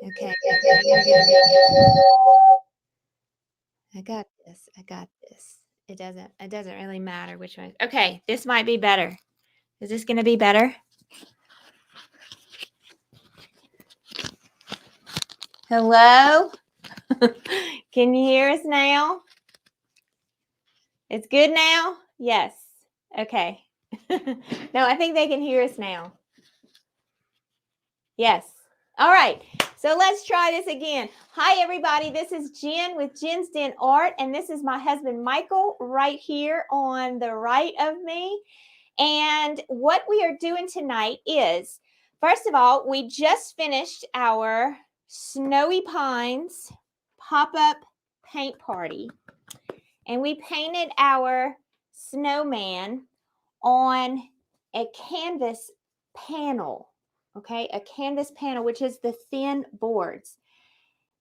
Okay. I got this. I got this. It doesn't really matter which one. Okay, this might be better. Is this going to be better? Hello? Can you hear us now? It's good now? Yes. Okay. No, I think they can hear us now. Yes. All right. So let's try this again. Hi, everybody. This is Jen with Jen's Den Art, and this is my husband, Michael, right here on the right of me. And what we are doing tonight is, first of all, we just finished our Snowy Pines pop-up paint party. And we painted our snowman on a canvas panel, okay? A canvas panel, which is the thin boards.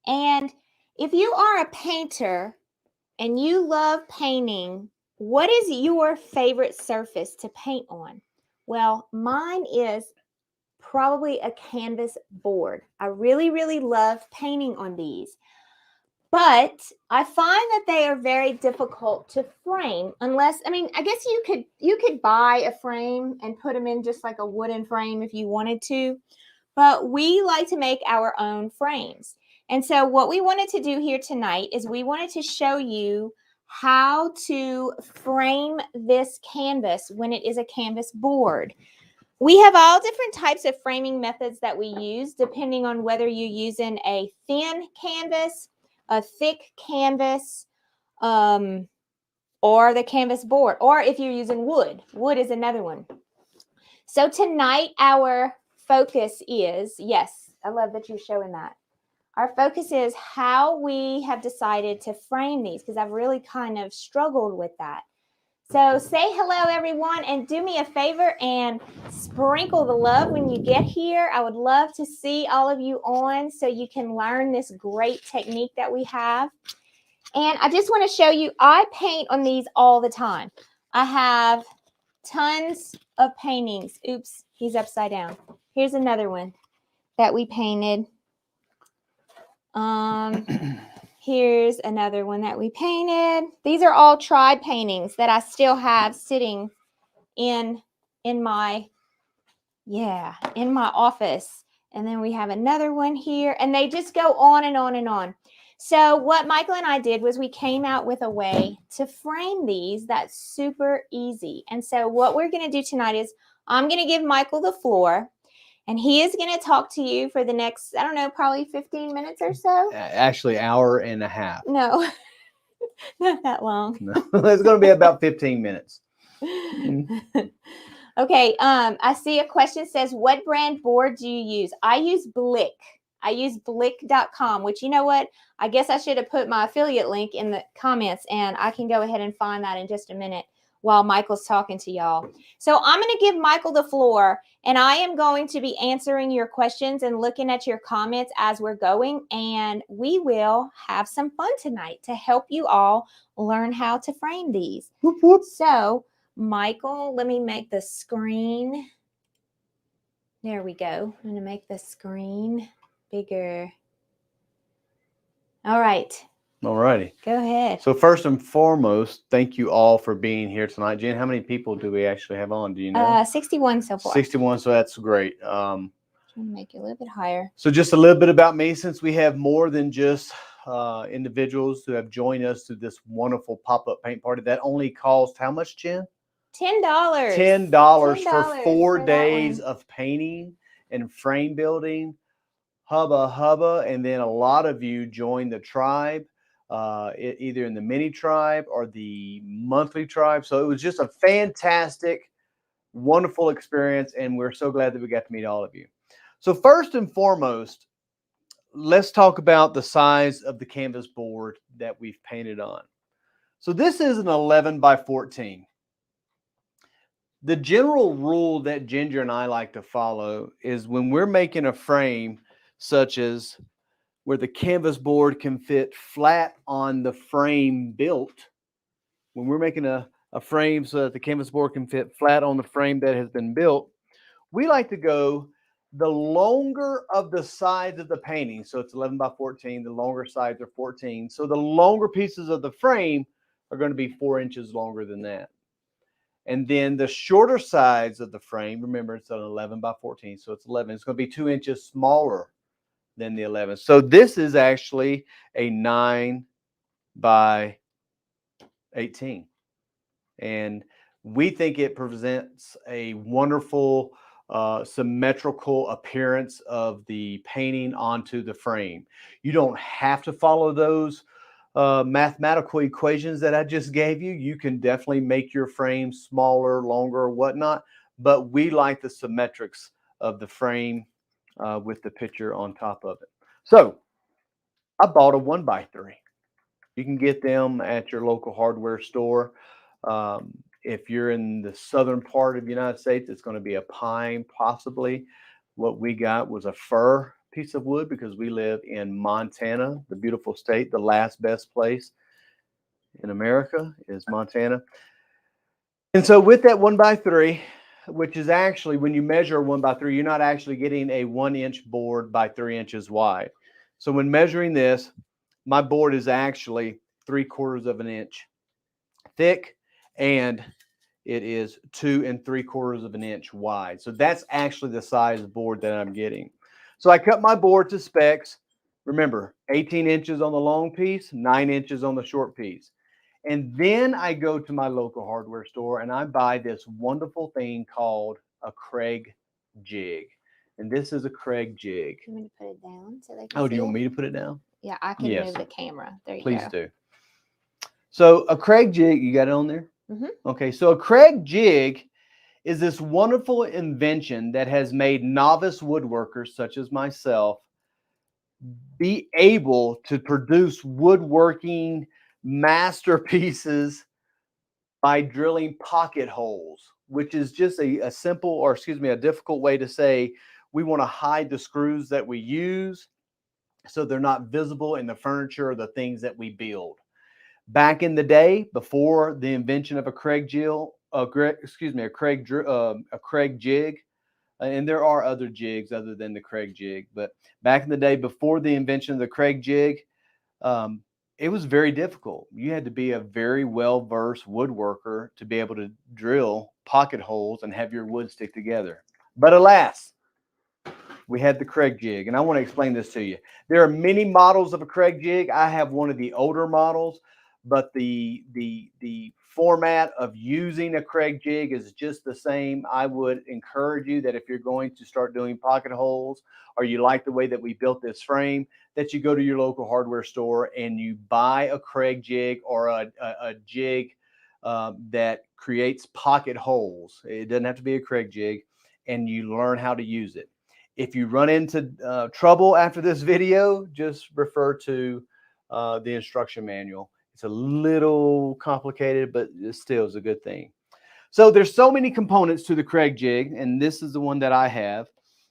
And if you are a painter and you love painting, what is your favorite surface to paint on? Well, mine is probably a canvas board. I really, really love painting on these. But I find that they are very difficult to frame unless, I mean, I guess you could buy a frame and put them in just like a wooden frame if you wanted to. But we like to make our own frames. And so what we wanted to do here tonight is we wanted to show you how to frame this canvas when it is a canvas board. We have all different types of framing methods that we use depending on whether you're using a thin canvas, a thick canvas, or the canvas board, or if you're using wood. Wood is another one. So tonight our focus is, yes, I love that you're showing that. Our focus is how we have decided to frame these because I've really kind of struggled with that. So say hello, everyone, and do me a favor and sprinkle the love when you get here. I would love to see all of you on so you can learn this great technique that we have. And I just want to show you, I paint on these all the time. I have tons of paintings. Oops, he's upside down. Here's another one that we painted. Here's another one that we painted. These are all tried paintings that I still have sitting in my office. And then we have another one here, and they just go on and on and on. So what Michael and I did was we came out with a way to frame these that's super easy. And so what we're going to do tonight is I'm going to give Michael the floor. And he is going to talk to you for the next, I don't know, probably 15 minutes or so. Actually, hour and a half. No, not that long. No, it's going to be about 15 minutes. Okay, I see a question says, what brand board do you use? I use Blick. I use blick.com, which, you know what? I guess I should have put my affiliate link in the comments, and I can go ahead and find that in just a minute while Michael's talking to y'all. So I'm going to give Michael the floor, and I am going to be answering your questions and looking at your comments as we're going, and we will have some fun tonight to help you all learn how to frame these. Whoop, whoop. So, Michael, let me make the screen. There we go. I'm going to make the screen bigger. All right. All righty. Go ahead. So first and foremost, thank you all for being here tonight. Jen, how many people do we actually have on? Do you know? 61 so far. 61, so that's great. I'm going to make it a little bit higher. So just a little bit about me, since we have more than just individuals who have joined us to this wonderful pop-up paint party that only cost how much, Jen? $10. $10 for 4 days of painting and frame building, hubba, and then a lot of you joined the tribe, either in the mini tribe or the monthly tribe. So it was just a fantastic, wonderful experience, and we're so glad that we got to meet all of you. So first and foremost, let's talk about the size of the canvas board that we've painted on. So this is an 11 by 14. The general rule that Ginger and I like to follow is when we're making a frame, such as where the canvas board can fit flat on the frame built, when we're making a frame so that the canvas board can fit flat on the frame that has been built, we like to go the longer of the sides of the painting, so it's 11 by 14, the longer sides are 14. So the longer pieces of the frame are going to be 4 inches longer than that. And then the shorter sides of the frame, remember it's an 11 by 14, so it's 11. It's going to be 2 inches smaller than the 11. So this is actually a 9 by 18. And we think it presents a wonderful symmetrical appearance of the painting onto the frame. You don't have to follow those mathematical equations that I just gave you. You can definitely make your frame smaller, longer, whatnot, but we like the symmetrics of the frame with the picture on top of it. So I bought a 1x3. You can get them at your local hardware store. If you're in the southern part of the United States, it's going to be a pine, possibly. What we got was a fir piece of wood because we live in Montana, the beautiful state. The last best place in America is Montana. And so with that 1x3, which is actually, when you measure a 1x3, you're not actually getting a 1-inch board by 3 inches wide. So when measuring this, my board is actually 3/4 of an inch thick, and it is 2 3/4 of an inch wide. So that's actually the size board that I'm getting. So I cut my board to specs. Remember, 18 inches on the long piece, 9 inches on the short piece. And then I go to my local hardware store and I buy this wonderful thing called a Craig jig. And this is a Craig jig. You want me to put it down so they can Oh, see do you want it? me to put it down? Yeah, I can Yes. move the camera. There you Please go. do. So a Craig jig, you got it on there? Mm-hmm. Okay, so a Craig jig is this wonderful invention that has made novice woodworkers such as myself be able to produce woodworking masterpieces by drilling pocket holes, which is just a simple, or excuse me, a difficult way to say we want to hide the screws that we use so they're not visible in the furniture or the things that we build. Back in the day, before the invention of a Craig jig, a Craig jig, and there are other jigs other than the Craig jig, but back in the day, before the invention of the Craig jig, it was very difficult. You had to be a very well-versed woodworker to be able to drill pocket holes and have your wood stick together. But alas, we had the Craig jig, and I want to explain this to you. There are many models of a Craig jig. I have one of the older models, but the format of using a Craig jig is just the same. I would encourage you that if you're going to start doing pocket holes, or you like the way that we built this frame, that you go to your local hardware store and you buy a Craig jig or a jig that creates pocket holes. It doesn't have to be a Craig jig, and you learn how to use it. If you run into trouble after this video, just refer to the instruction manual. It's a little complicated, but it still is a good thing. So there's so many components to the Craig jig, and this is the one that I have.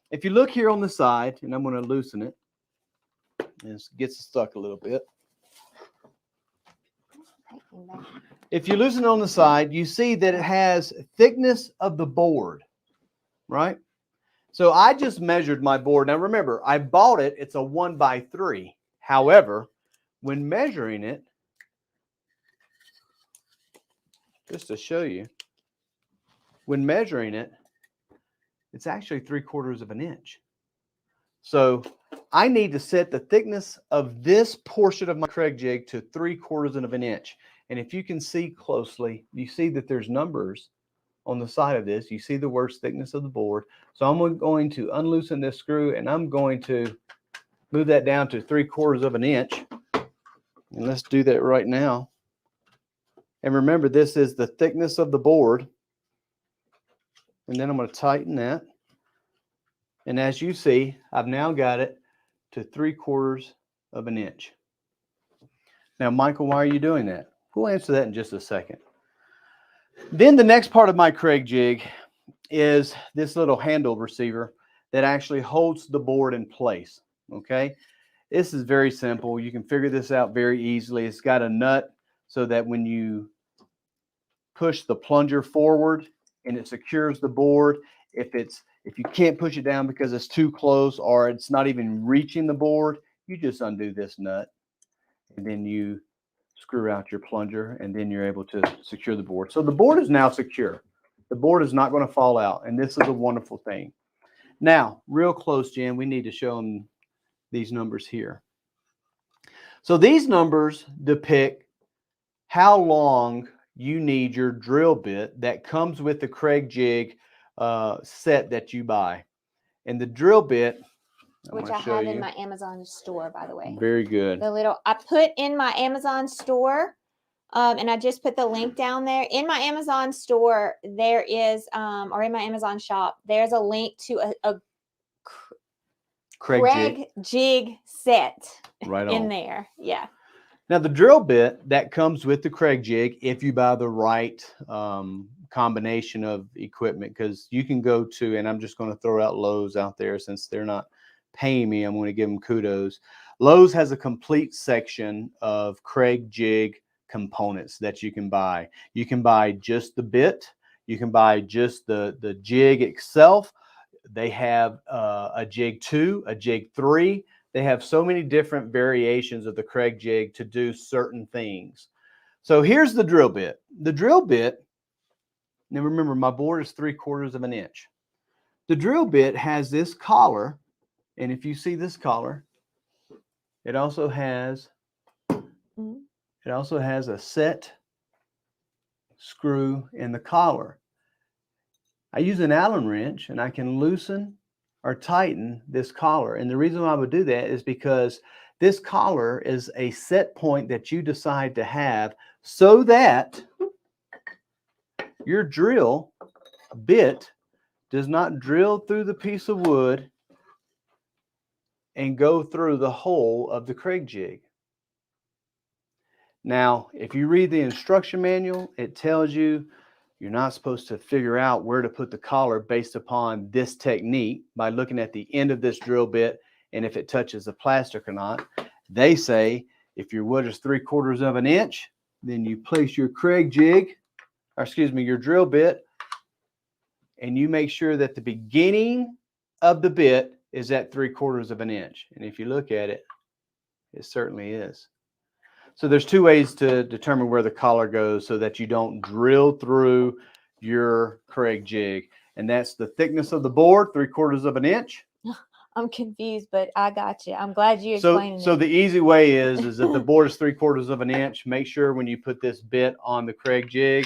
If you look here on the side, and I'm going to loosen it, and it gets stuck a little bit. If you loosen it on the side, you see that it has thickness of the board, right? So I just measured my board. Now remember, I bought it. It's a 1x3. However, when measuring it, just to show you, when measuring it, it's actually 3/4 of an inch. So I need to set the thickness of this portion of my Craig jig to 3/4 of an inch. And if you can see closely, you see that there's numbers on the side of this. You see the worst thickness of the board. So I'm going to unloosen this screw, and I'm going to move that down to 3/4 of an inch. And let's do that right now. And remember, this is the thickness of the board. And then I'm going to tighten that. And as you see, I've now got it to 3/4 of an inch. Now, Michael, why are you doing that? We'll answer that in just a second. Then the next part of my Craig jig is this little handle receiver that actually holds the board in place. Okay, this is very simple. You can figure this out very easily. It's got a nut so that when you push the plunger forward, and it secures the board. If you can't push it down because it's too close or it's not even reaching the board, you just undo this nut, and then you screw out your plunger, and then you're able to secure the board. So the board is now secure. The board is not going to fall out, and this is a wonderful thing. Now, real close, Jen, we need to show them these numbers here. So these numbers depict how long you need your drill bit that comes with the Craig Jig set that you buy. And the drill bit, which I have in my Amazon store, by the way. Very good. I put in my Amazon store, and I just put the link down there. In my Amazon store, there is, or in my Amazon shop, there's a link to a Craig Jig set right in there. Yeah. Now, the drill bit that comes with the Craig Jig, if you buy the right combination of equipment, because you can go to, and I'm just going to throw out Lowe's out there since they're not paying me, I'm going to give them kudos. Lowe's has a complete section of Craig Jig components that you can buy. You can buy just the bit. You can buy just the jig itself. They have a jig 2, a jig 3. They have so many different variations of the Craig Jig to do certain things. So here's the drill bit. The drill bit, now remember, my board is 3/4 of an inch. The drill bit has this collar, and if you see this collar, it also has a set screw in the collar. I use an Allen wrench, and I can loosen or tighten this collar. And the reason why I would do that is because this collar is a set point that you decide to have so that your drill bit does not drill through the piece of wood and go through the hole of the Craig Jig. Now, if you read the instruction manual, it tells you you're not supposed to figure out where to put the collar based upon this technique by looking at the end of this drill bit and if it touches the plastic or not. They say if your wood is 3/4 of an inch, then you place your Craig Jig, or excuse me, your drill bit, and you make sure that the beginning of the bit is at 3/4 of an inch. And if you look at it, it certainly is. So there's 2 ways to determine where the collar goes so that you don't drill through your Craig Jig. And that's the thickness of the board, 3/4 of an inch. I'm confused, but I got you. I'm glad you explained it. So the easy way is if the board is 3/4 of an inch, make sure when you put this bit on the Craig Jig,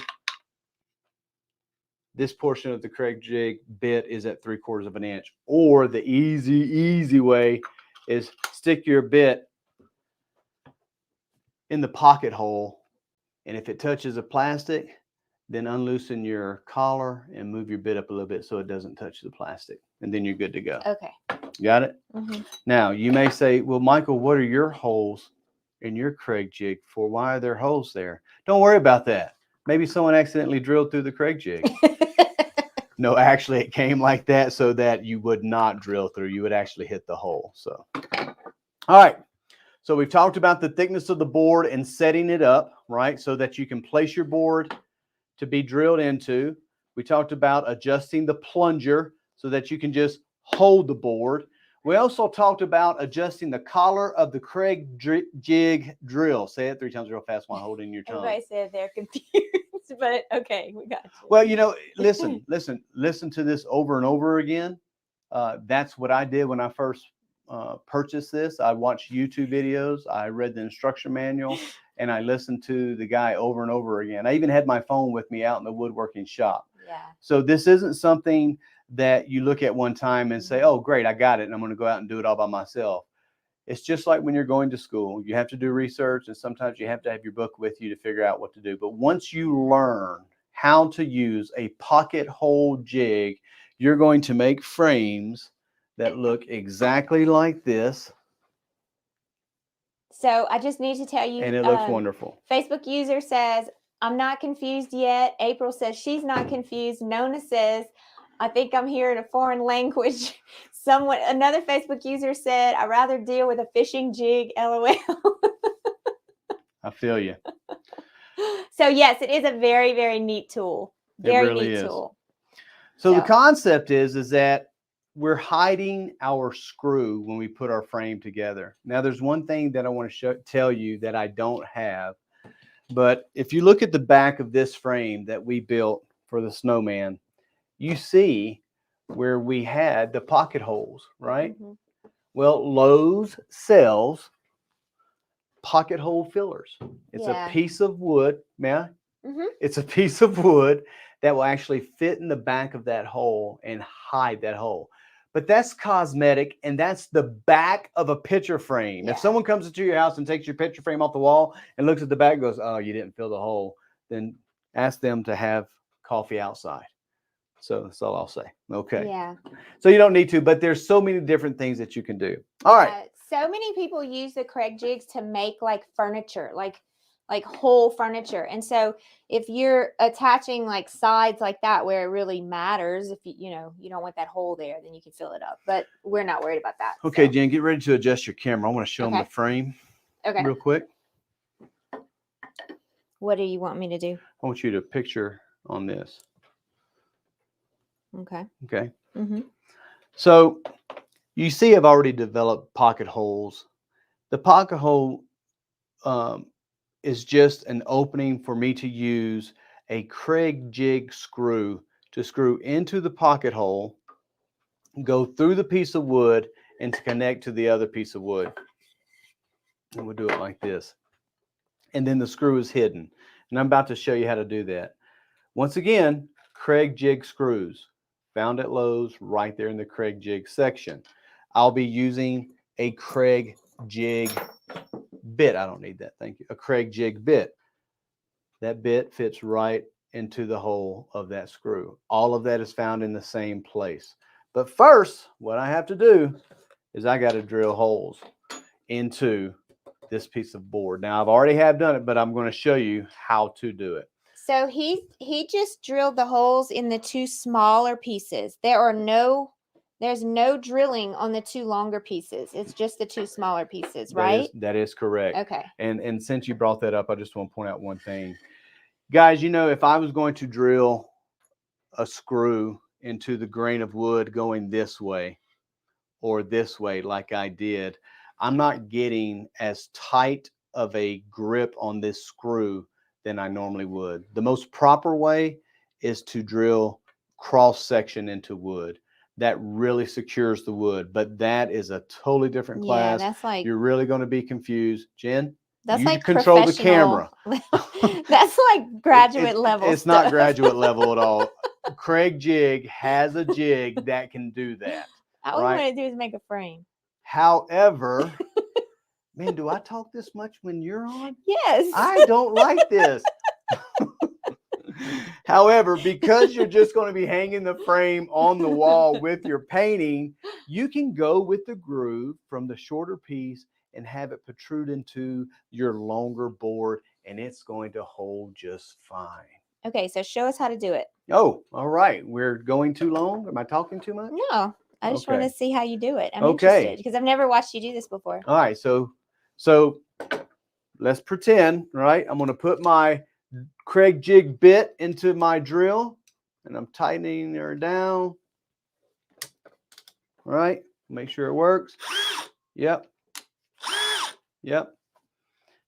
this portion of the Craig Jig bit is at 3/4 of an inch. Or the easy way is stick your bit in the pocket hole, and if it touches a plastic, then unloosen your collar and move your bit up a little bit so it doesn't touch the plastic, and then you're good to go. Okay. Got it? Mm-hmm. Now, you may say, well, Michael, what are your holes in your Craig Jig for? Why are there holes there? Don't worry about that. Maybe someone accidentally drilled through the Craig Jig. No, actually, it came like that so that you would not drill through. You would actually hit the hole. So, all right. So we've talked about the thickness of the board and setting it up, right, so that you can place your board to be drilled into. We talked about adjusting the plunger so that you can just hold the board. We also talked about adjusting the collar of the Craig Jig drill. Say it 3 times real fast while holding your tongue. Everybody said they're confused, but okay, we got you. Well, you know, listen to this over and over again. That's what I did when I first purchased this. I watched YouTube videos, I read the instruction manual, and I listened to the guy over and over again. I even had my phone with me out in the woodworking shop. Yeah. So this isn't something that you look at one time and say, oh, great, I got it, and I'm going to go out and do it all by myself. It's just like when you're going to school. You have to do research, and sometimes you have to have your book with you to figure out what to do. But once you learn how to use a pocket hole jig, you're going to make frames that look exactly like this. So I just need to tell you. And it looks wonderful. Facebook user says, I'm not confused yet. April says she's not confused. Nona says, I think I'm hearing a foreign language. Another Facebook user said, I'd rather deal with a fishing jig, LOL. I feel you. So yes, it is a very, very neat tool. Very neat tool. So the concept is that we're hiding our screw when we put our frame together. Now, there's one thing that I want to tell you that I don't have. But if you look at the back of this frame that we built for the snowman, you see where we had the pocket holes, right? Mm-hmm. Well, Lowe's sells pocket hole fillers. It's a piece of wood, It's a piece of wood that will actually fit in the back of that hole and hide that hole. But that's cosmetic, and that's the back of a picture frame. Yeah. If someone comes into your house and takes your picture frame off the wall and looks at the back and goes, oh, you didn't fill the hole, then ask them to have coffee outside. So that's all I'll say. Okay. Yeah. So you don't need to, but there's so many different things that you can do. All right. So many people use the Craig jigs to make like furniture, like whole furniture. And so if you're attaching like sides like that where it really matters, if you don't want that hole there, then you can fill it up. But we're not worried about that. Okay, so. Jen, get ready to adjust your camera. I want to show them the frame real quick. What do you want me to do? I want you to picture on this. Okay. Okay. Mm-hmm. So you see I've already developed pocket holes. The pocket hole is just an opening for me to use a Craig jig screw to screw into the pocket hole, go through the piece of wood, and to connect to the other piece of wood. And we'll do it like this. And then the screw is hidden. And I'm about to show you how to do that. Once again, Craig jig screws, found at Lowe's right there in the Craig jig section. I'll be using a Craig jig bit. I don't need that, thank you. A Craig jig bit. That bit fits right into the hole of that screw. All of that is found in the same place. But first, what I have to do is I got to drill holes into this piece of board. Now, I've already done it, but I'm going to show you how to do it. So he just drilled the holes in the two smaller pieces. There's no drilling on the two longer pieces. It's just the two smaller pieces, right? That is correct. Okay. And since you brought that up, I just want to point out one thing. Guys, if I was going to drill a screw into the grain of wood going this way or this way like I did, I'm not getting as tight of a grip on this screw than I normally would. The most proper way is to drill cross section into wood. That really secures the wood, but that is a totally different class. Yeah, that's like, you're really going to be confused. Jen, that's you like control the camera. That's like graduate level. It's not graduate level at all. Craig Jig has a jig that can do that. All we want to do is make a frame. However, man, do I talk this much when you're on? Yes. I don't like this. However, because you're just going to be hanging the frame on the wall with your painting, you can go with the groove from the shorter piece and have it protrude into your longer board, and it's going to hold just fine. Okay, so show us how to do it. Oh, all right. We're going too long? Am I talking too much? No, I just want to see how you do it. I'm interested because I've never watched you do this before. All right, so let's pretend, right? I'm going to put my Craig jig bit into my drill, and I'm tightening her down. All right, make sure it works. Yep.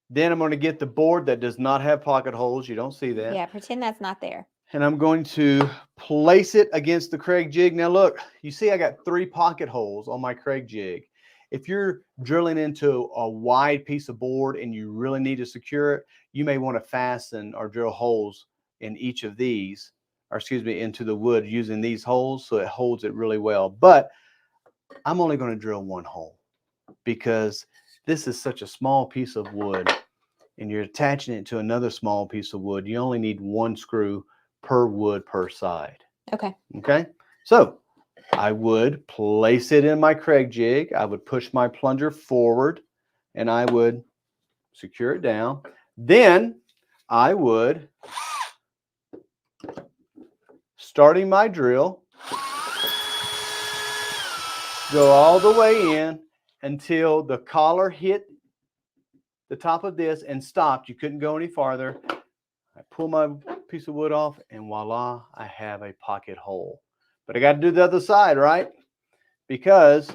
Then I'm going to get the board that does not have pocket holes. You don't see that. Yeah, pretend that's not there. And I'm going to place it against the Craig jig. Now look, you see I got 3 pocket holes on my Craig jig. If you're drilling into a wide piece of board and you really need to secure it, you may want to fasten or drill holes in each of these, into the wood using these holes so it holds it really well. But I'm only going to drill 1 hole because this is such a small piece of wood and you're attaching it to another small piece of wood. You only need 1 screw per wood per side. Okay. So I would place it in my Craig jig. I would push my plunger forward and I would secure it down. Then I would, starting my drill, go all the way in until the collar hit the top of this and stopped. You couldn't go any farther. I pull my piece of wood off and voila, I have a pocket hole. But I got to do the other side, right? Because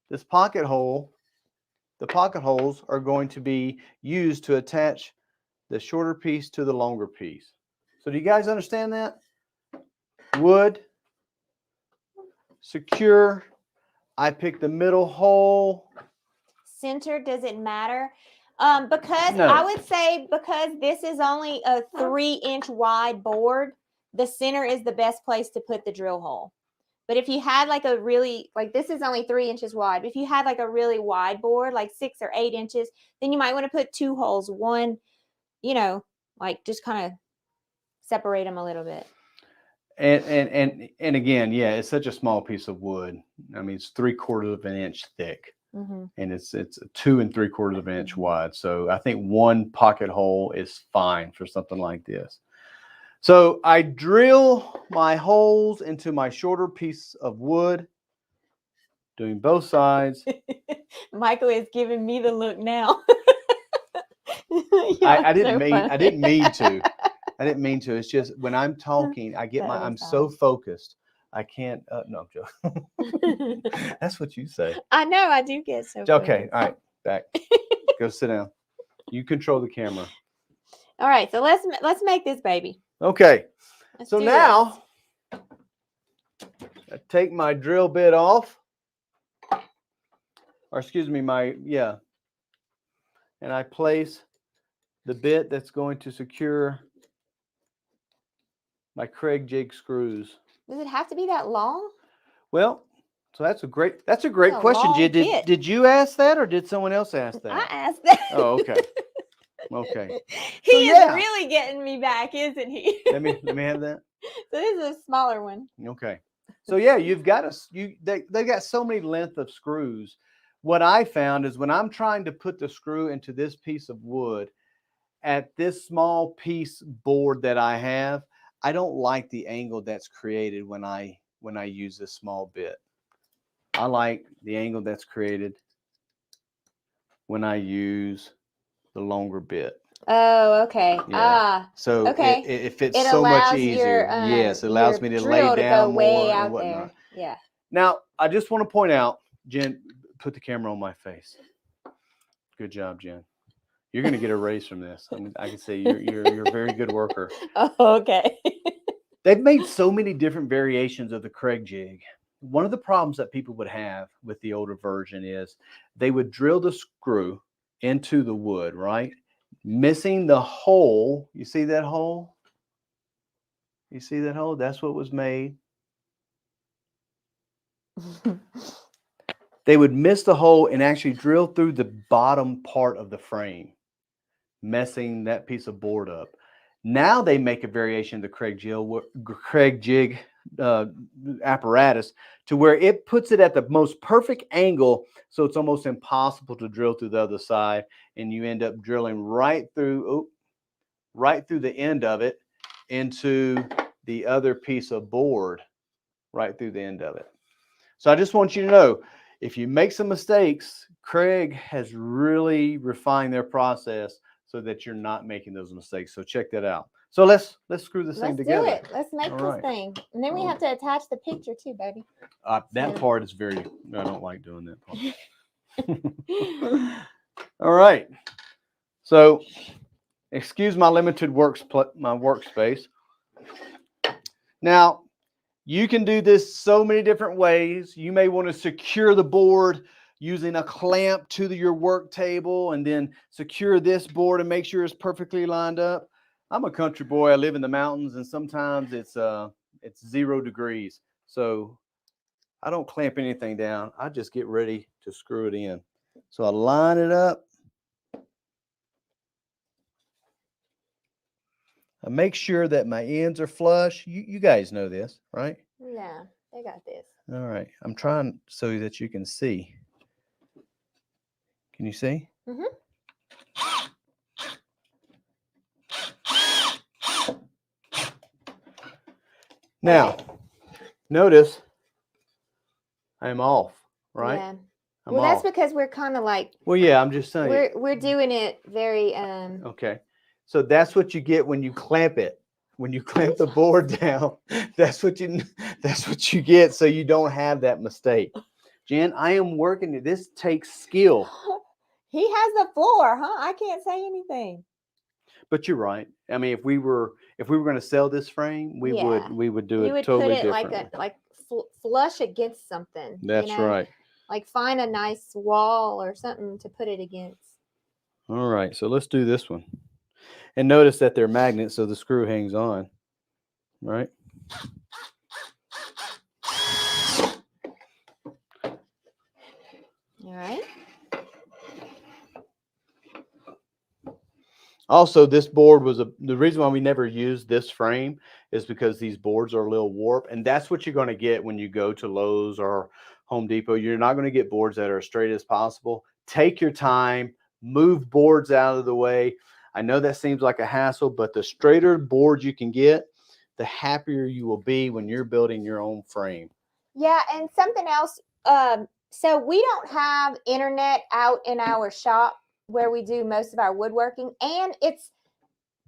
this pocket hole, the pocket holes are going to be used to attach the shorter piece to the longer piece. So do you guys understand that? Wood, secure. I pick the middle hole. Center, does it matter? Because No. I would say because this is only a 3-inch wide board, the center is the best place to put the drill hole. But if you had like a really, like this is only 3 inches wide, but if you had like a really wide board, like 6 or 8 inches, then you might want to put 2 holes, one, you know, like just kind of separate them a little bit. And again, yeah, it's such a small piece of wood. I mean, it's 3/4 of an inch thick, and it's 2 3/4 of an inch wide. So I think one pocket hole is fine for something like this. So I drill my holes into my shorter piece of wood, doing both sides. Michael is giving me the look now. I didn't mean to. I didn't mean to. It's just when I'm talking, I'm so focused. I can't. No, I'm joking. That's what you say. I know. I do get so. Okay. All right. Back. Go sit down. You control the camera. All right. So let's make this baby. Okay. So now I take my drill bit off, or excuse me, and I place the bit that's going to secure my Craig jig screws. Does it have to be that long? Well, so that's a great question, Jen. Did you ask that, or did someone else ask that? I asked that. Oh, okay. Okay. He is really getting me back, isn't he? let me have that. So this is a smaller one. Okay. So yeah, they got so many length of screws. What I found is when I'm trying to put the screw into this piece of wood at this small piece board that I have, I don't like the angle that's created when I use this small bit. I like the angle that's created when I use the longer bit. Oh, okay. Yeah. So okay. It fits so much easier. Yes, it allows me to lay down more and whatnot. Yeah. Now, I just want to point out, Jen, put the camera on my face. Good job, Jen. You're going to get a raise from this. I can say you're a very good worker. Oh, okay. They've made so many different variations of the Craig jig. One of the problems that people would have with the older version is they would drill the screw into the wood, right? Missing the hole. You see that hole? You see that hole? That's what was made. They would miss the hole and actually drill through the bottom part of the frame, messing that piece of board up. Now they make a variation of the Craig jig apparatus to where it puts it at the most perfect angle, so it's almost impossible to drill through the other side, and you end up drilling right through the end of it into the other piece of board, right through the end of it. So I just want you to know, if you make some mistakes, Craig has really refined their process so that you're not making those mistakes. So check that out. So let's screw this thing together. Let's do it. Let's make this thing. And then we have to attach the picture too, baby. That part is I don't like doing that part. All right. So excuse my limited workspace. Now, you can do this so many different ways. You may want to secure the board using a clamp to your work table and then secure this board and make sure it's perfectly lined up. I'm a country boy. I live in the mountains, and sometimes it's 0 degrees. So I don't clamp anything down. I just get ready to screw it in. So I line it up. I make sure that my ends are flush. You guys know this, right? Yeah, they got this. All right. I'm trying so that you can see. Can you see? Mm-hmm. Now, notice I'm off, right? Yeah. That's because we're kind of like. Well, yeah, I'm just saying. We're doing it very. Okay. So that's what you get when you clamp it. When you clamp the board down, that's what you That's what you get, so you don't have that mistake. Jen, I am working it. This takes skill. He has the floor, huh? I can't say anything. But you're right. I mean, if we were going to sell this frame, we would do it totally differently. Like flush against something. That's right. Like find a nice wall or something to put it against. All right, so let's do this one. And notice that they're magnets, so the screw hangs on. Right? All right. Also, this board was the reason why we never used this frame is because these boards are a little warped, and that's what you're going to get when you go to Lowe's or Home Depot. You're not going to get boards that are as straight as possible. Take your time, move boards out of the way. I know that seems like a hassle, but the straighter boards you can get, the happier you will be when you're building your own frame. Yeah, and something else. So we don't have internet out in our shop where we do most of our woodworking, and it's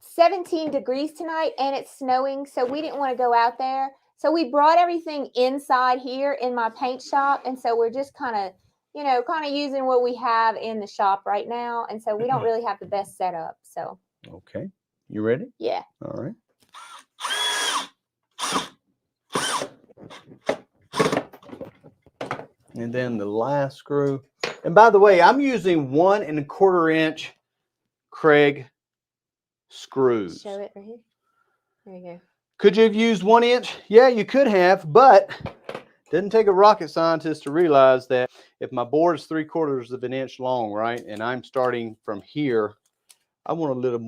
17 degrees tonight and it's snowing, so we didn't want to go out there. So we brought everything inside here in my paint shop, and so we're just kind of using what we have in the shop right now, and so we don't really have the best setup. So okay, you ready? Yeah. All right. And then the last screw. And by the way, I'm using 1 1/4 inch Craig screws. Show it right here. There you go. Could you have used 1 inch? Yeah, you could have, but it didn't take a rocket scientist to realize that if my board is 3/4 of an inch long, right, and I'm starting from here, I want a little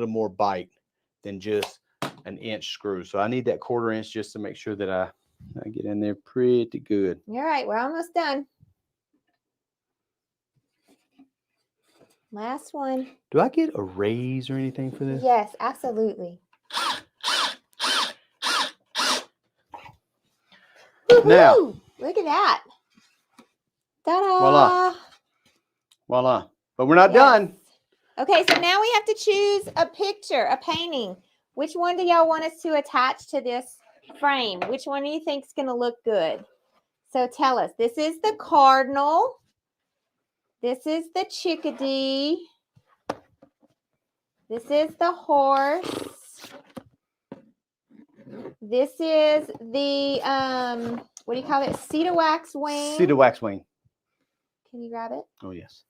more bite than just an inch screw. So I need that 1/4 inch just to make sure that I get in there pretty good. All right, we're almost done. Last one. Do I get a raise or anything for this? Yes, absolutely. Now, look at that. Ta-da! Voila. Voila. But we're not done. Okay, so now we have to choose a picture, a painting. Which one do y'all want us to attach to this frame? Which one do you think is going to look good? So tell us. This is the cardinal. This is the chickadee. This is the horse. This is the, what do you call it? Cedar wax wing. Cedar wax wing. Can you grab it? Oh, yes.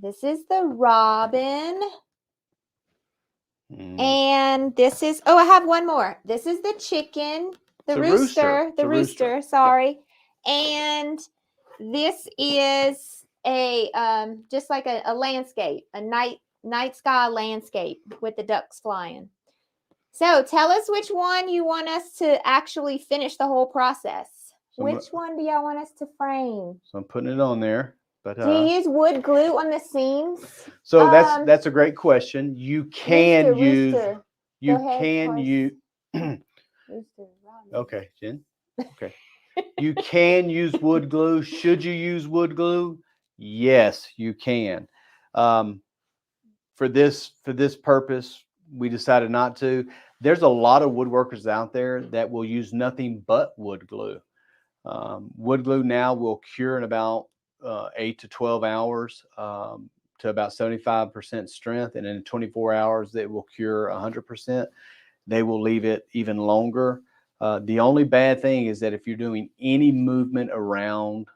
This is the robin. And this is, oh, I have one more. This is the chicken, the rooster, the rooster, sorry. And this is a, just like a landscape, a night sky landscape with the ducks flying. So tell us which one you want us to actually finish the whole process. So which one do y'all want us to frame? So I'm putting it on there. But, do you use wood glue on the seams? So that's a great question. You can use. Okay, Jen. Okay. You can use wood glue. Should you use wood glue? Yes, you can. For this purpose, we decided not to. There's a lot of woodworkers out there that will use nothing but wood glue. Wood glue now will cure in about 8 to 12 hours to about 75% strength, and in 24 hours it will cure 100%. They will leave it even longer. The only bad thing is that if you're doing any movement around,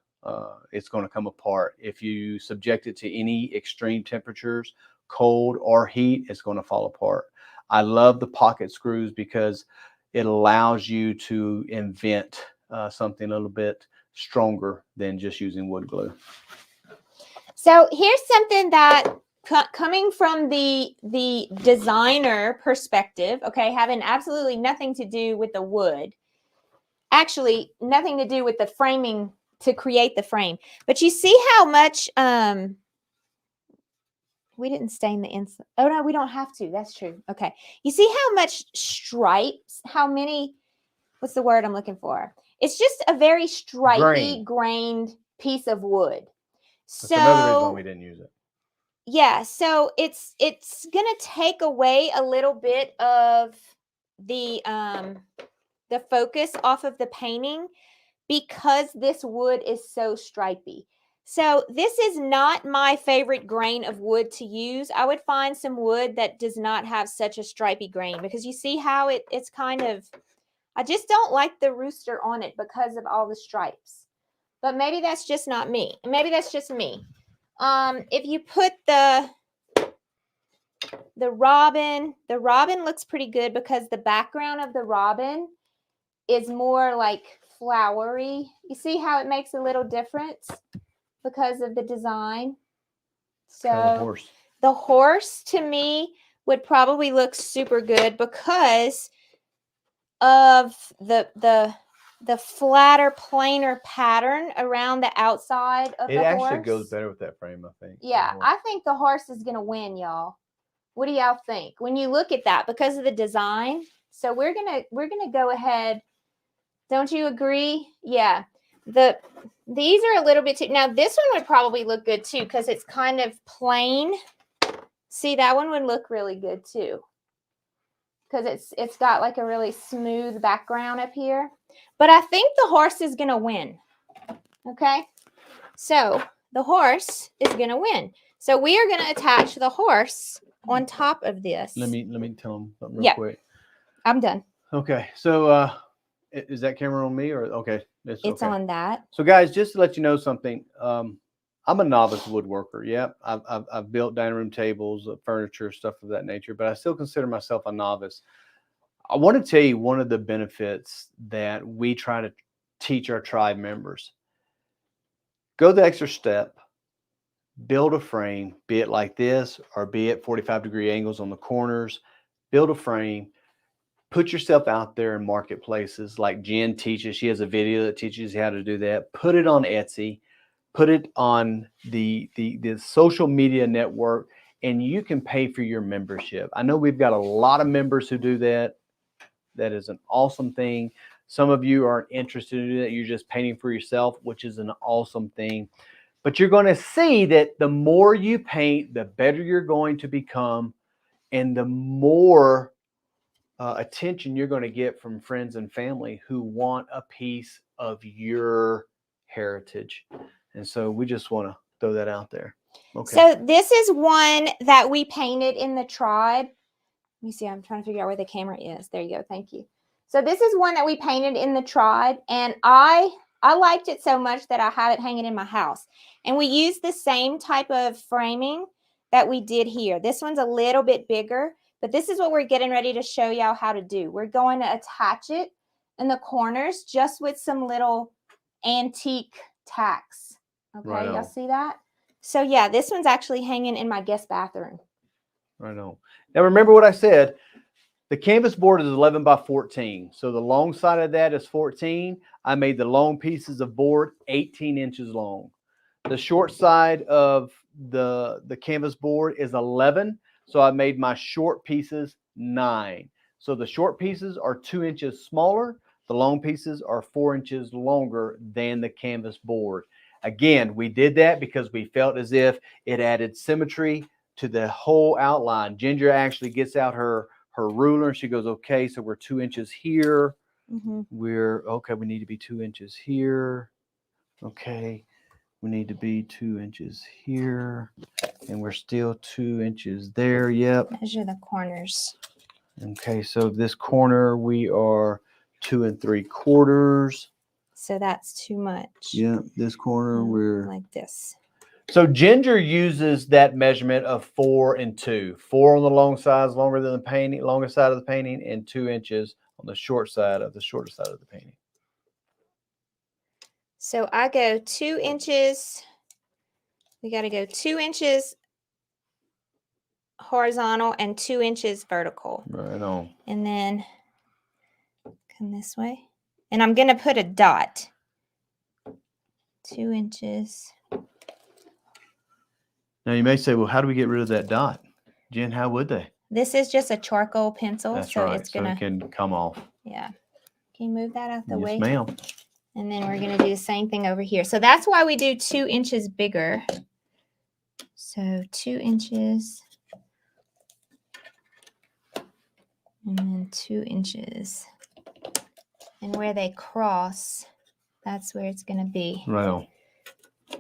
it's going to come apart. If you subject it to any extreme temperatures, cold or heat, it's going to fall apart. I love the pocket screws because it allows you to invent something a little bit stronger than just using wood glue. So here's something that coming from the designer perspective, okay, having absolutely nothing to do with the wood, actually nothing to do with the framing to create the frame. But you see how much we didn't stain the inside. Oh no, we don't have to. That's true. Okay. You see how much stripes, how many, what's the word I'm looking for? It's just a very stripy, grained piece of wood. That's another reason why we didn't use it. Yeah, so it's gonna take away a little bit of the the focus off of the painting because this wood is so stripy. So this is not my favorite grain of wood to use. I would find some wood that does not have such a stripy grain because you see how it's kind of, I just don't like the rooster on it because of all the stripes. But maybe that's just not me. Maybe that's just me. If you put the robin looks pretty good because the background of the robin is more like flowery. You see how it makes a little difference because of the design. So the horse to me would probably look super good because of the flatter, plainer pattern around the outside of the horse. It actually goes better with that frame, I think. Yeah, I think the horse is gonna win, y'all. What do y'all think when you look at that because of the design? So we're gonna go ahead. Don't you agree? Yeah. These are a little bit too. Now this one would probably look good too because it's kind of plain. See, that one would look really good too because it's got like a really smooth background up here. But I think the horse is gonna win. Okay, so the horse is gonna win. So we are gonna attach the horse on top of this. Let me tell them something real quick. I'm done. Okay, so is that camera on me or okay? It's okay. On that. So guys, just to let you know something, I'm a novice woodworker. Yep, I've built dining room tables, furniture, stuff of that nature, but I still consider myself a novice. I want to tell you one of the benefits that we try to teach our tribe members. Go the extra step, build a frame, be it like this or be it 45-degree angles on the corners, build a frame, put yourself out there in marketplaces like Jen teaches. She has a video that teaches you how to do that. Put it on Etsy, put it on the social media network, and you can pay for your membership. I know we've got a lot of members who do that. That is an awesome thing. Some of you aren't interested in that. You're just painting for yourself, which is an awesome thing. But you're going to see that the more you paint, the better you're going to become, and the more attention you're going to get from friends and family who want a piece of your heritage. And so we just want to throw that out there. Okay. So this is one that we painted in the tribe. Let me see. I'm trying to figure out where the camera is. There you go. Thank you. So this is one that we painted in the tribe, and I liked it so much that I have it hanging in my house. And we used the same type of framing that we did here. This one's a little bit bigger, but this is what we're getting ready to show y'all how to do. We're going to attach it in the corners just with some little antique tacks. Okay, right, y'all see that? So yeah, this one's actually hanging in my guest bathroom. Right on. Now remember what I said. The canvas board is 11 by 14. So the long side of that is 14. I made the long pieces of board 18 inches long. The short side of the canvas board is 11. So I made my short pieces 9. So the short pieces are 2 inches smaller. The long pieces are 4 inches longer than the canvas board. Again, we did that because we felt as if it added symmetry to the whole outline. Ginger actually gets out her ruler and she goes, okay, so we're 2 inches here. We're okay, we need to be 2 inches here. Okay, we need to be 2 inches here, and we're still 2 inches there. Yep. Measure the corners. Okay, so this corner we are 2 3/4. So that's too much. Yeah, this corner we're like this. So Ginger uses that measurement of 4 and 2. 4 on the long side is longer than the painting, longer side of the painting, and 2 inches on the short side of the shorter side of the painting. So I go 2 inches. We got to go 2 inches horizontal and 2 inches vertical. Right on. And then come this way. And I'm going to put a dot. 2 inches. Now you may say, well, how do we get rid of that dot? Jen, how would they? This is just a charcoal pencil. That's so right. It's gonna, so it can come off. Yeah. Can you move that out the way? Yes, ma'am. And then we're going to do the same thing over here. So that's why we do 2 inches bigger. So 2 inches. And then 2 inches. And where they cross, that's where it's going to be. Right on.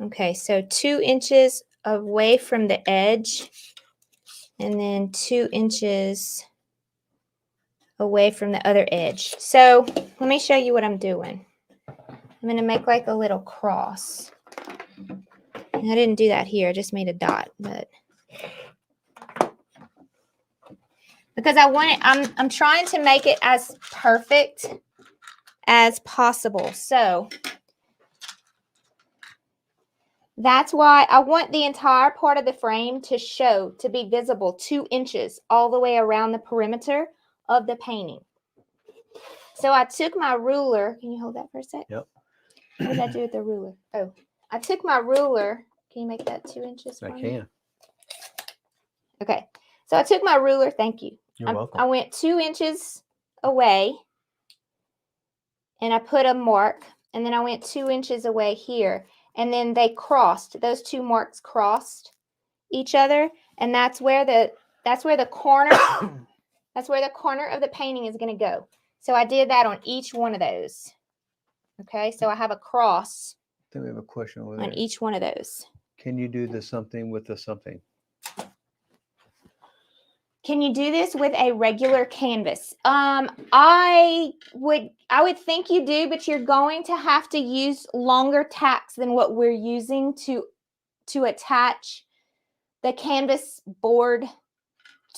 Okay, so 2 inches away from the edge, and then 2 inches away from the other edge. So let me show you what I'm doing. I'm going to make like a little cross. And I didn't do that here. I just made a dot, but because I want it, I'm trying to make it as perfect as possible. So that's why I want the entire part of the frame to be visible 2 inches all the way around the perimeter of the painting. So I took my ruler. Can you hold that for a sec? Yep. What did I do with the ruler? Oh, I took my ruler. Can you make that 2 inches? I can. Okay. So I took my ruler. Thank you. You're welcome. I went 2 inches away and I put a mark, and then I went 2 inches away here, and then they crossed. Those 2 marks crossed each other, and that's where the corner that's where the corner of the painting is going to go. So I did that on each one of those. Okay, so I have a cross. I think we have a question over there. On each one of those. Can you do the something with the something? Can you do this with a regular canvas? I would think you do, but you're going to have to use longer tacks than what we're using to attach the canvas board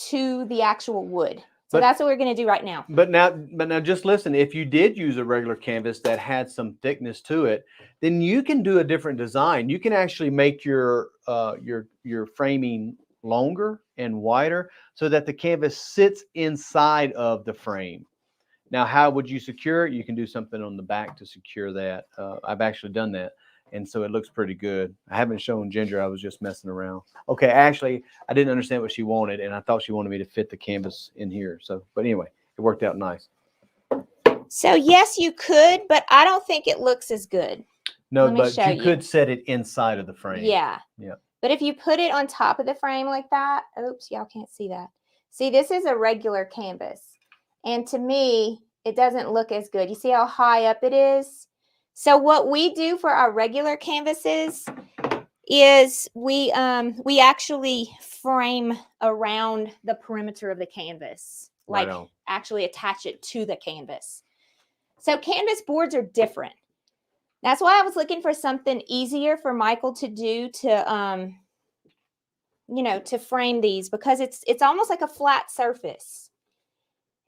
to the actual wood. So that's what we're going to do right now. But now just listen, if you did use a regular canvas that had some thickness to it, then you can do a different design. You can actually make your framing longer and wider so that the canvas sits inside of the frame. Now, how would you secure it? You can do something on the back to secure that. I've actually done that, and so it looks pretty good. I haven't shown Ginger. I was just messing around. Okay, actually, I didn't understand what she wanted, and I thought she wanted me to fit the canvas in here. So, but anyway, it worked out nice. So yes, you could, but I don't think it looks as good. No, but you could set it inside of the frame. Yeah. Yeah. But if you put it on top of the frame like that, oops, y'all can't see that. See, this is a regular canvas. And to me, it doesn't look as good. You see how high up it is? So what we do for our regular canvases is we actually frame around the perimeter of the canvas. Like actually attach it to the canvas. So canvas boards are different. That's why I was looking for something easier for Michael to do to frame these, because it's almost like a flat surface.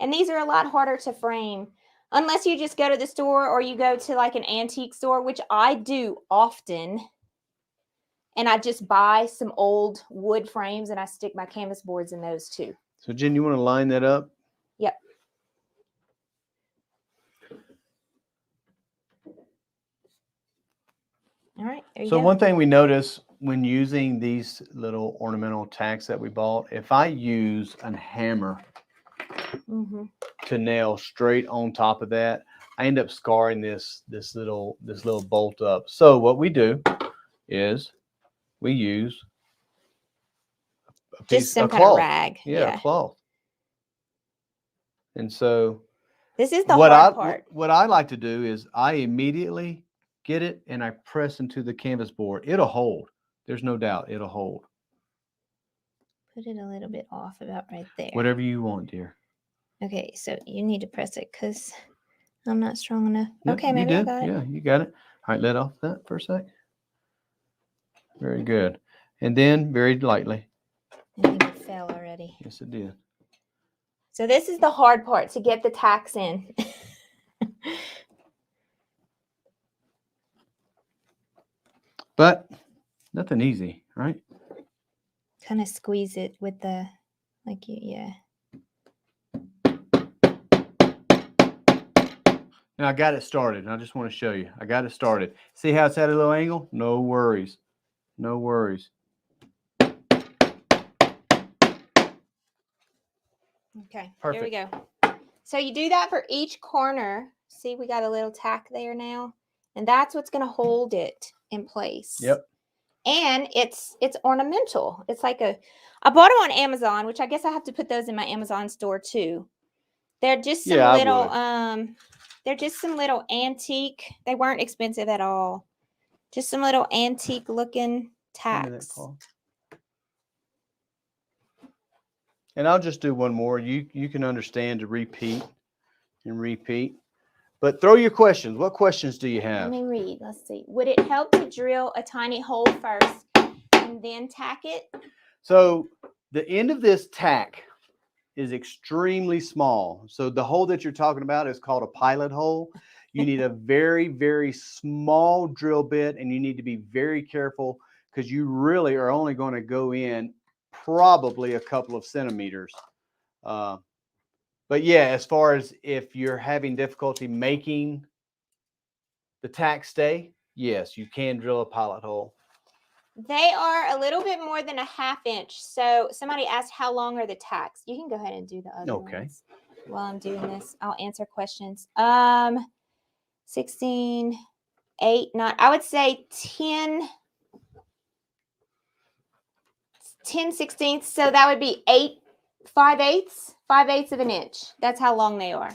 And these are a lot harder to frame unless you just go to the store or you go to like an antique store, which I do often. And I just buy some old wood frames and I stick my canvas boards in those too. So Jen, you want to line that up? Yep. All right. There you go. One thing we notice when using these little ornamental tacks that we bought, if I use a hammer to nail straight on top of that, I end up scarring this little bolt up. So what we do is we use a piece of kind of rag. Yeah, cloth. And so this is the hard part. What I like to do is I immediately get it and I press into the canvas board. It'll hold. There's no doubt it'll hold. Put it a little bit off about right there. Whatever you want, dear. Okay, so you need to press it because I'm not strong enough. No, okay, maybe I got it. Yeah, you got it. All right, let off that for a sec. Very good. And then very lightly. I think it fell already. Yes, it did. So this is the hard part, to get the tacks in. But nothing easy, right? Kind of squeeze it with the, yeah. Now I got it started. I just want to show you. I got it started. See how it's at a little angle? No worries. No worries. Okay, perfect. Here we go. So you do that for each corner. See, we got a little tack there now. And that's what's going to hold it in place. Yep. And it's ornamental. It's like I bought them on Amazon, which I guess I have to put those in my Amazon store too. They're just some little They're just some little antique. They weren't expensive at all. Just some little antique looking tacks. And I'll just do one more. You can understand to repeat and repeat. But throw your questions. What questions do you have? Let me read. Let's see. Would it help to drill a tiny hole first and then tack it? So the end of this tack is extremely small. So the hole that you're talking about is called a pilot hole. You need a very, very small drill bit, and you need to be very careful because you really are only going to go in probably a couple of centimeters. But yeah, as far as if you're having difficulty making the tack stay, yes, you can drill a pilot hole. They are a little bit more than a 1/2 inch. So somebody asked, how long are the tacks? You can go ahead and do the other ones while I'm doing this. I'll answer questions. 16, 8, 9. I would say 10 16ths. So that would be 5/8 of an inch. That's how long they are.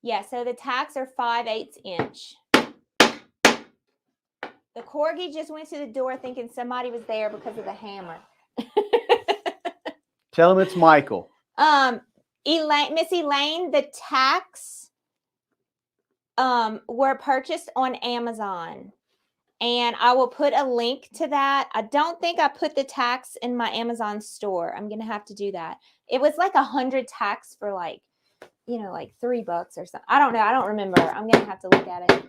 Yeah, so the tacks are 5/8 inch. The corgi just went to the door thinking somebody was there because of the hammer. Tell him it's Michael. Miss Elaine, the tacks were purchased on Amazon. And I will put a link to that. I don't think I put the tacks in my Amazon store. I'm going to have to do that. It was like 100 tacks for like, like $3 or something. I don't know. I don't remember. I'm going to have to look at it.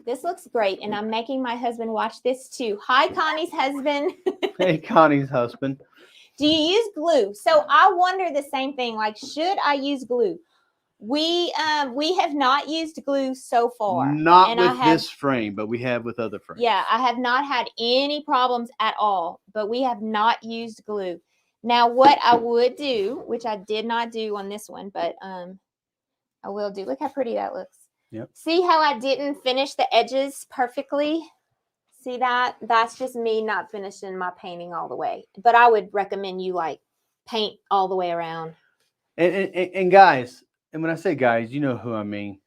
This looks great. And I'm making my husband watch this too. Hi, Connie's husband. Hey, Connie's husband. Do you use glue? So I wonder the same thing. Like, should I use glue? We have not used glue so far. Not with this frame, but we have with other frames. Yeah, I have not had any problems at all, but we have not used glue. Now, what I would do, which I did not do on this one, but I will do. Look how pretty that looks. Yep. See how I didn't finish the edges perfectly? See that? That's just me not finishing my painting all the way. But I would recommend you paint all the way around. And guys, and when I say guys, you know who I mean.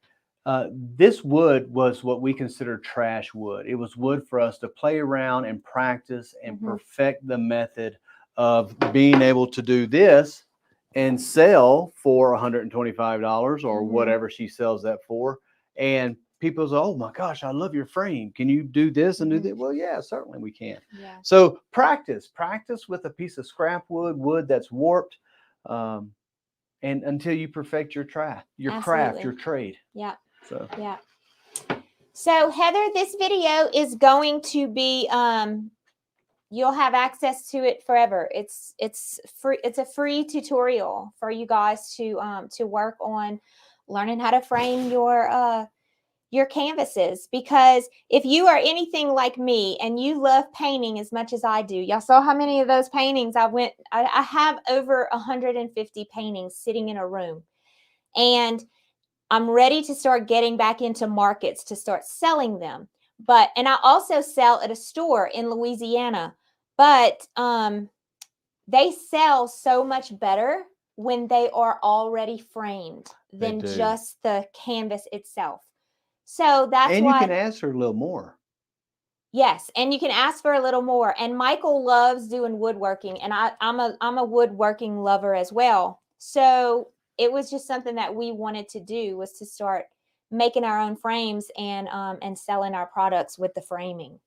This wood was what we consider trash wood. It was wood for us to play around and practice and perfect the method of being able to do this and sell for $125 or whatever she sells that for. And people say, oh my gosh, I love your frame. Can you do this and do that? Well, yeah, certainly we can. Yeah. So practice with a piece of scrap wood that's warped. And until you perfect your craft, your trade. Yeah. So Heather, this video is going to be, you'll have access to it forever. It's free. It's a free tutorial for you guys to work on learning how to frame your canvases, because if you are anything like me and you love painting as much as I do, y'all saw how many of those paintings I have over 150 paintings sitting in a room, and I'm ready to start getting back into markets to start selling them. And I also sell at a store in Louisiana, but they sell so much better when they are already framed than just the canvas itself. So that's why. And you can ask for a little more. Yes, and you can ask for a little more. And Michael loves doing woodworking, and I'm a woodworking lover as well. So it was just something that we wanted to do, was to start making our own frames and selling our products with the framing.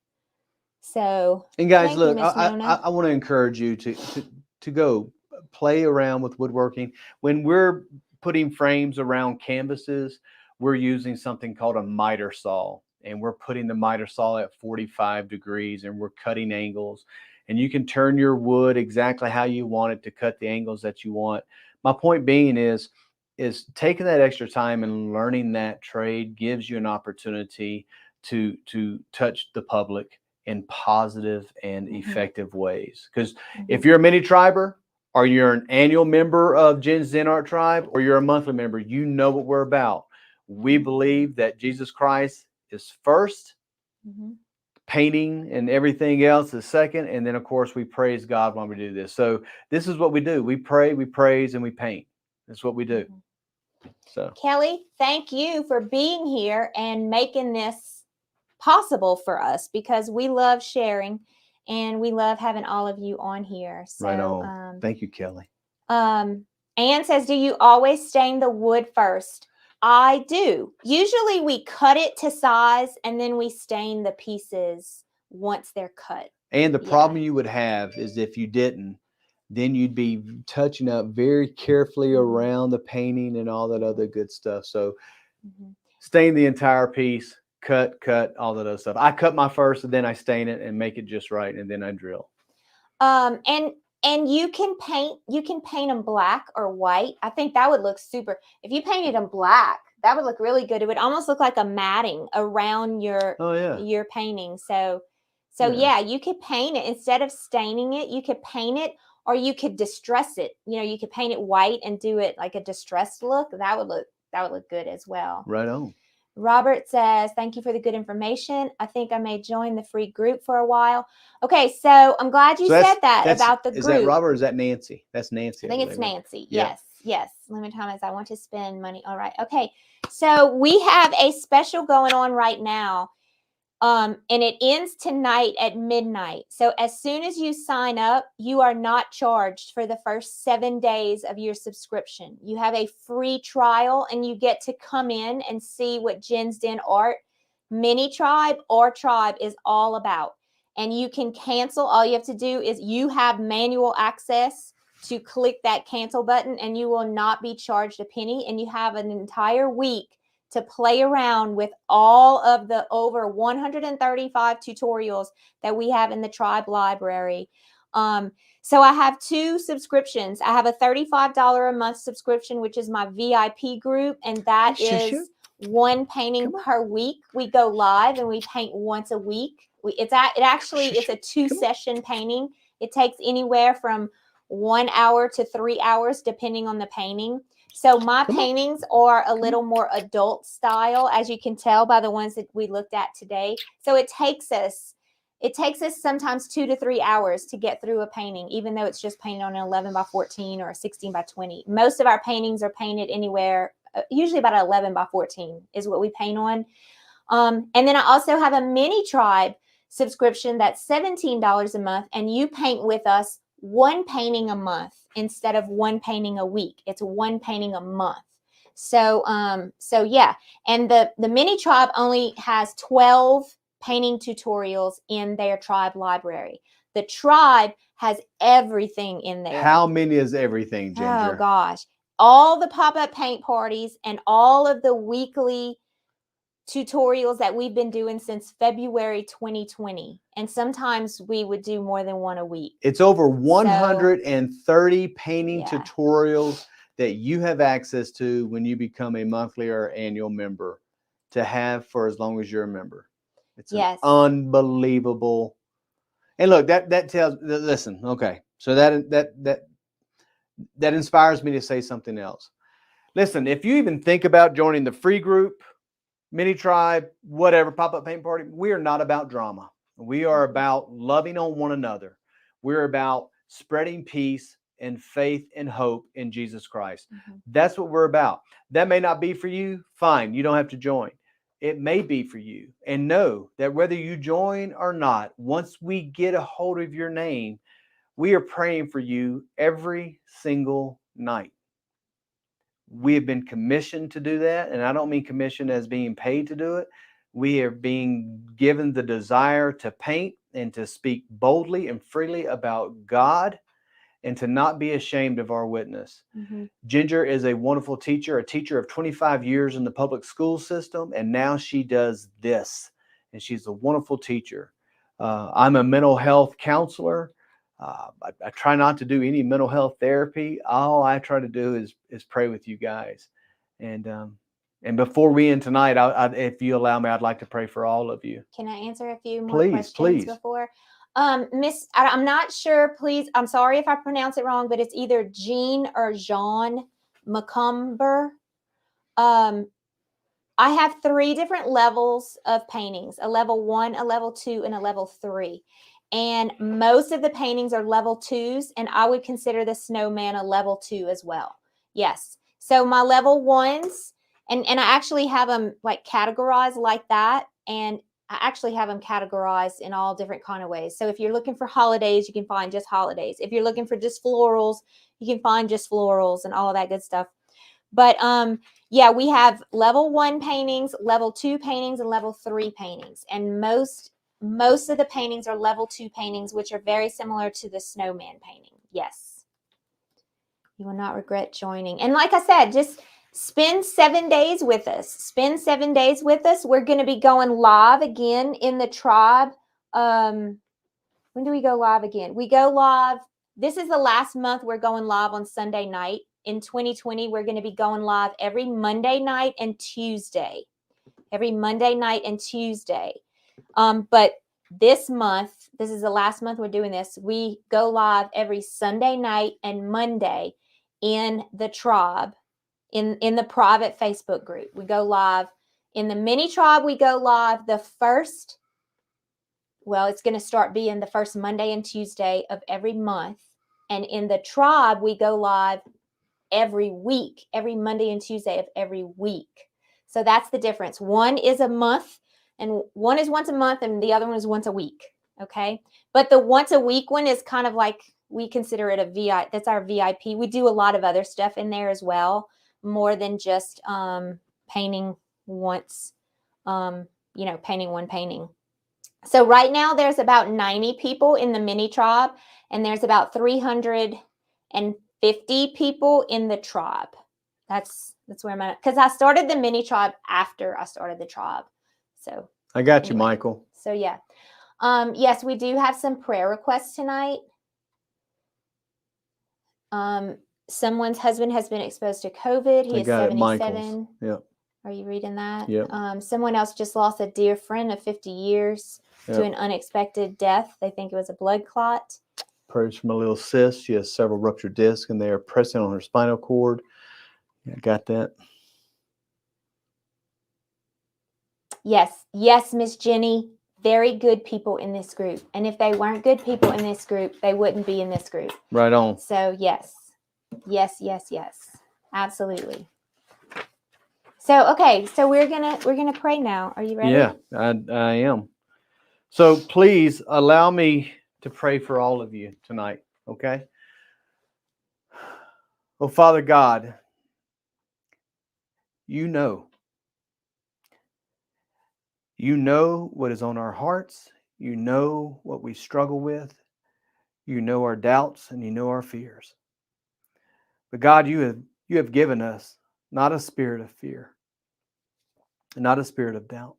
So, and guys, look, I want to encourage you to go play around with woodworking. When we're putting frames around canvases, we're using something called a miter saw, and we're putting the miter saw at 45 degrees, and we're cutting angles, and you can turn your wood exactly how you want it to cut the angles that you want. My point being is taking that extra time and learning that trade gives you an opportunity to touch the public in positive and effective ways. Because if you're a mini triber, or you're an annual member of Jen's Zen Art Tribe, or you're a monthly member, you know what we're about. We believe that Jesus Christ is first. Mm-hmm. Painting and everything else is second. And then, of course, we praise God when we do this. So this is what we do. We pray, we praise, and we paint. That's what we do. Mm-hmm. So Kelly, thank you for being here and making this possible for us, because we love sharing and we love having all of you on here. So, right on. Thank you, Kelly. Anne says, do you always stain the wood first? I do. Usually we cut it to size and then we stain the pieces once they're cut. And the problem you would have is if you didn't, then you'd be touching up very carefully around the painting and all that other good stuff. So stain the entire piece, cut, all that other stuff. I cut my first and then I stain it and make it just right, and then I drill. And you can paint them black or white. I think that would look super. If you painted them black, that would look really good. It would almost look like a matting around your painting. So yeah, you could paint it instead of staining it. You could paint it, or you could distress it. You know, you could paint it white and do it like a distressed look. That would look good as well. Right on. Robert says, thank you for the good information. I think I may join the free group for a while. Okay, so I'm glad you said that about the group. Is that Robert or is that Nancy? That's Nancy. I think it's Nancy. Yeah. Yes. Limit time is I want to spend money. All right. Okay. So we have a special going on right now. And it ends tonight at midnight. So as soon as you sign up, you are not charged for the first 7 days of your subscription. You have a free trial and you get to come in and see what Jen's Den Art Mini Tribe or Tribe is all about. And you can cancel. All you have to do is you have manual access to click that cancel button and you will not be charged a penny. And you have an entire week to play around with all of the over 135 tutorials that we have in the Tribe library. So I have 2 subscriptions. I have a $35 a month subscription, which is my VIP group, and that is 1 painting per week. We go live and we paint once a week. It's a 2-session painting. It takes anywhere from 1 hour to 3 hours, depending on the painting. So my paintings are a little more adult style, as you can tell by the ones that we looked at today. So it takes us sometimes 2 to 3 hours to get through a painting, even though it's just painted on an 11 by 14 or a 16 by 20. Most of our paintings are painted anywhere, usually about 11 by 14 is what we paint on. And then I also have a mini Tribe subscription that's $17 a month, and you paint with us 1 painting a month instead of 1 painting a week. It's 1 painting a month. So yeah. And the mini Tribe only has 12 painting tutorials in their Tribe library. The Tribe has everything in there. How many is everything, Ginger? Oh gosh. All the pop-up paint parties and all of the weekly tutorials that we've been doing since February 2020. And sometimes we would do more than 1 a week. It's over 130 painting tutorials that you have access to when you become a monthly or annual member to have for as long as you're a member. It's unbelievable. And look, that tells, listen, okay. So that inspires me to say something else. Listen, if you even think about joining the free group, mini Tribe, whatever, pop-up paint party, we are not about drama. We are about loving on one another. We're about spreading peace and faith and hope in Jesus Christ. That's what we're about. That may not be for you. Fine. You don't have to join. It may be for you. And know that whether you join or not, once we get a hold of your name, we are praying for you every single night. We have been commissioned to do that. And I don't mean commissioned as being paid to do it. We are being given the desire to paint and to speak boldly and freely about God and to not be ashamed of our witness. Ginger is a wonderful teacher, a teacher of 25 years in the public school system. And now she does this. And she's a wonderful teacher. I'm a mental health counselor. I try not to do any mental health therapy. All I try to do is pray with you guys. And before we end tonight, if you allow me, I'd like to pray for all of you. Can I answer a few more questions before? Miss, I'm not sure. Please, I'm sorry if I pronounce it wrong, but it's either Jean or Jean McCumber. I have 3 different levels of paintings, a level 1, a level 2, and a level 3. And most of the paintings are level 2s, and I would consider the snowman a level 2 as well. Yes. So my level 1s, and I actually have them like categorized like that, and I actually have them categorized in all different kind of ways. So if you're looking for holidays, you can find just holidays. If you're looking for just florals, you can find just florals and all of that good stuff. But yeah, we have level 1 paintings, level 2 paintings, and level 3 paintings. And most of the paintings are level 2 paintings, which are very similar to the snowman painting. Yes. You will not regret joining. And like I said, just spend 7 days with us. Spend 7 days with us. We're going to be going live again in the tribe. When do we go live again? We go live. This is the last month we're going live on Sunday night. In 2020, we're going to be going live every Monday night and Tuesday. Every Monday night and Tuesday. But this month, this is the last month we're doing this, we go live every Sunday night and Monday in the tribe, in the private Facebook group. We go live. In the mini tribe, we go live the first, well, it's going to start being the first Monday and Tuesday of every month. And in the tribe, we go live every week, every Monday and Tuesday of every week. So that's the difference. One is a month, and one is once a month, and the other one is once a week. Okay. But the once a week one is kind of like, we consider it a VIP. That's our VIP. We do a lot of other stuff in there as well, more than just painting once, painting one painting. So right now there's about 90 people in the mini tribe, and there's about 350 people in the tribe. That's where I'm at, because I started the mini tribe after I started the tribe. So I got you, Michael. So yeah. Yes, we do have some prayer requests tonight. Someone's husband has been exposed to COVID. He is 77. Yep. Are you reading that? Yep. Someone else just lost a dear friend of 50 years to an unexpected death. They think it was a blood clot. Prayers for my little sis. She has several ruptured discs, and they are pressing on her spinal cord. I got that. Yes, Miss Jenny. Very good people in this group. And if they weren't good people in this group, they wouldn't be in this group. Right on. So yes. Absolutely. So okay, so we're gonna pray now. Are you ready? Yeah, I am. So please allow me to pray for all of you tonight, okay? Oh, Father God, you know what is on our hearts. You know what we struggle with. You know our doubts, and you know our fears. But God, you have given us not a spirit of fear, not a spirit of doubt.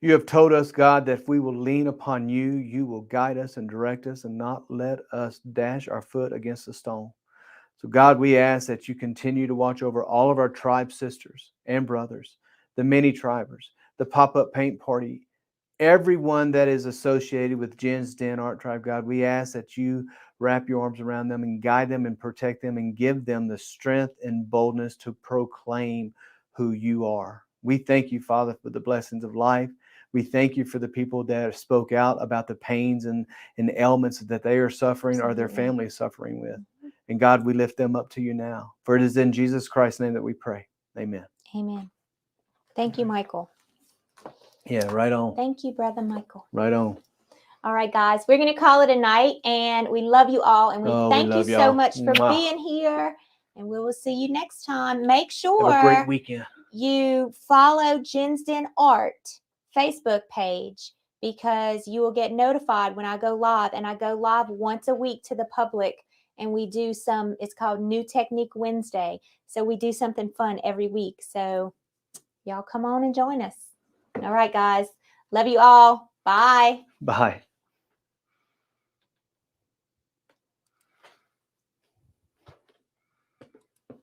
You have told us, God, that if we will lean upon you, you will guide us and direct us and not let us dash our foot against a stone. So, God, we ask that you continue to watch over all of our tribe sisters and brothers, the mini tribers, the pop-up paint party, everyone that is associated with Jen's Den Art Tribe. God, we ask that you wrap your arms around them and guide them and protect them and give them the strength and boldness to proclaim who you are. We thank you, Father, for the blessings of life. We thank you for the people that spoke out about the pains and ailments that they are suffering or their families suffering with. And God, we lift them up to you now. For it is in Jesus Christ's name that we pray. Amen. Amen. Thank you, Michael. Yeah, right on. Thank you, Brother Michael. Right on. All right, guys, we're going to call it a night, and we love you all, and we thank you so much for being here, and we will see you next time. Make sure have a great weekend. You follow Jen's Den Art Facebook page, because you will get notified when I go live, and I go live once a week to the public, and we do it's called New Technique Wednesday. So we do something fun every week. So y'all come on and join us. All right, guys. Love you all. Bye. Bye.